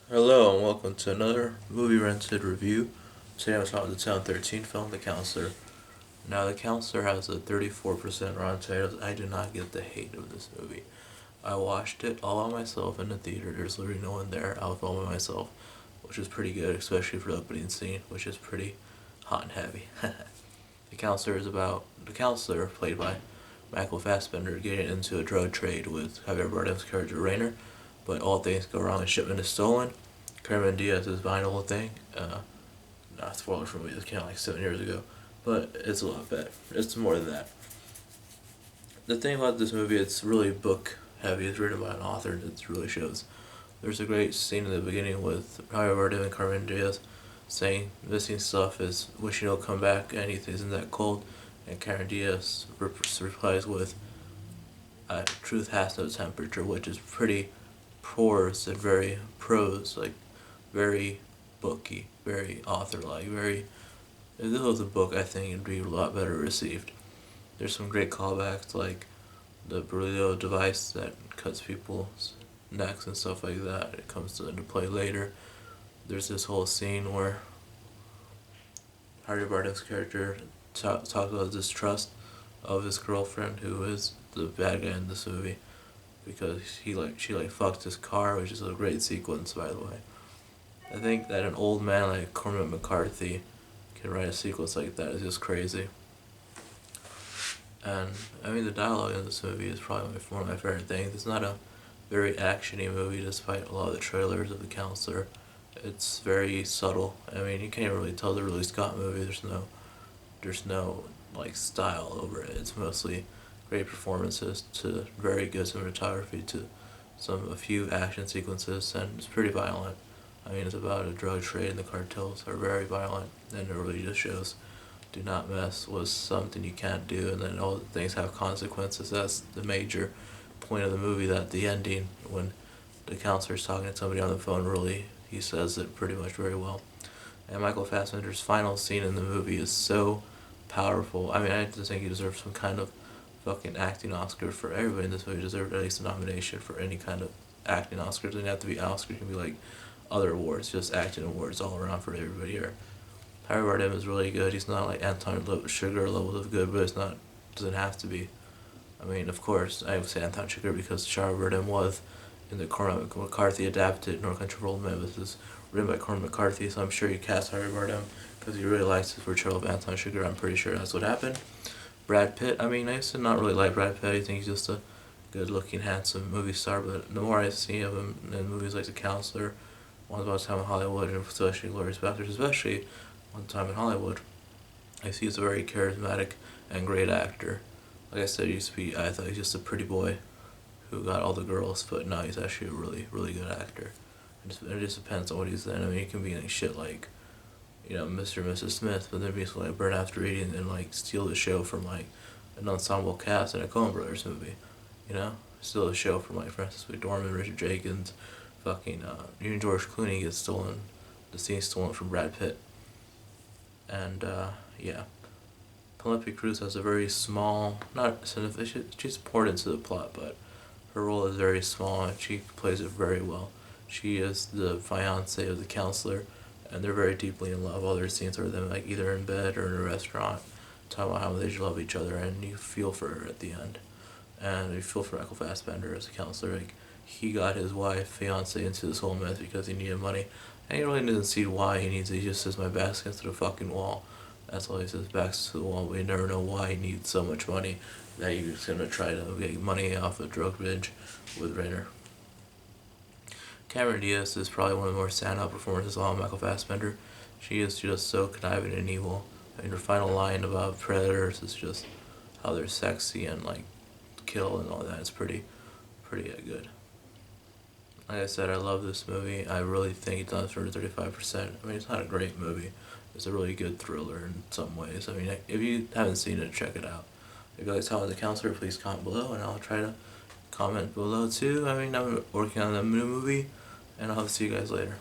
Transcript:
Hello and welcome to another movie rented review. Today I'm talking about the 2013 film The Counselor. Now, The Counselor has a 34% Rotten Tomatoes. I do not get the hate of this movie. I watched it all by myself in the theater. There's literally no one there. I was all by myself, which is pretty good, especially for the opening scene, which is pretty hot and heavy. The Counselor is about the counselor, played by Michael Fassbender, getting into a drug trade with Javier Bardem's character Rainer, but all things go wrong. The shipment is stolen. Cameron Diaz is behind the whole thing. Not spoiler for me. This came out like 7 years ago, but it's a lot better. It's more than that. The thing about this movie, it's really book heavy. It's written by an author. It really shows. There's a great scene in the beginning with Javier Bardem and Cameron Diaz saying missing stuff is wishing he'll come back and he isn't that cold, and Cameron Diaz replies with truth has no temperature, which is pretty prose and very prose, like very booky, very author-like, very. If this was a book, I think it'd be a lot better received. There's some great callbacks, like the Berlioz device that cuts people's necks and stuff like that. It comes into play later. There's this whole scene where Harry Bardem's character talks about distrust of his girlfriend, who is the bad guy in this movie, because she fucked his car, which is a great sequence, by the way. I think that an old man like Cormac McCarthy can write a sequence like that is just crazy. And I mean, the dialogue in this movie is probably one of my favorite things. It's not a very actiony movie, despite a lot of the trailers of The Counselor. It's very subtle. I mean, you can't really tell the Ridley Scott movie. There's no like style over it. It's mostly great performances to very good cinematography to a few action sequences, and it's pretty violent. I mean, it's about a drug trade, and the cartels are very violent, and it really just shows do not mess with something you can't do, and then all things have consequences. That's the major point of the movie, that the ending, when the counselor's talking to somebody on the phone, really, he says it pretty much very well. And Michael Fassbender's final scene in the movie is so powerful. I mean, I just think he deserves some kind of fucking acting Oscar. For everybody in this movie deserved at least a nomination for any kind of acting Oscar. It doesn't have to be Oscar, it can be like other awards, just acting awards all around for everybody here. Harry Bardem is really good. He's not like Anton Chigurh levels of good, but it's not, doesn't have to be. I mean, of course, I would say Anton Chigurh because Harry Bardem was in the Cormac McCarthy adapted No Country for Old Men. This is written by Cormac McCarthy, so I'm sure he cast Harry Bardem because he really likes his portrayal of Anton Chigurh. I'm pretty sure that's what happened. Brad Pitt, I mean, I used to not really like Brad Pitt. I think he's just a good-looking, handsome movie star, but the more I see of him in movies like The Counselor, Once Upon a Time in Hollywood, and especially Glorious Bastards, especially One Time in Hollywood, I see he's a very charismatic and great actor. Like I said, I thought he was just a pretty boy who got all the girls, but no, he's actually a really, really good actor. It just depends on what he's in. I mean, he can be in shit like, Mr. and Mrs. Smith, but then be like Burn After Reading and like steal the show from like an ensemble cast in a Coen Brothers movie, steal the show from like Francis McDormand, Richard Jenkins, fucking even George Clooney gets stolen, the scene stolen from Brad Pitt, and yeah, Penelope Cruz has a very small, not significant, she's poured into the plot, but her role is very small and she plays it very well. She is the fiance of the counselor, and they're very deeply in love. All their scenes are them like either in bed or in a restaurant, talking about how they love each other, and you feel for her at the end, and you feel for Michael Fassbender as a counselor. Like he got his wife, fiance into this whole mess because he needed money, and he really doesn't see why he needs it. He just says my back's against the fucking wall. That's all he says, back's to the wall. But you never know why he needs so much money that he's gonna try to get money off a drug binge with Rainer. Cameron Diaz is probably one of the more standout performances of all Michael Fassbender. She is just so conniving and evil. I mean, her final line about predators is just how they're sexy and like kill and all that. It's pretty good. Like I said, I love this movie. I really think it's done for 35%. I mean, it's not a great movie. It's a really good thriller in some ways. I mean, if you haven't seen it, check it out. If you guys saw The Counselor, please comment below, and I'll try to comment below too. I mean, I'm working on a new movie, and I'll see you guys later.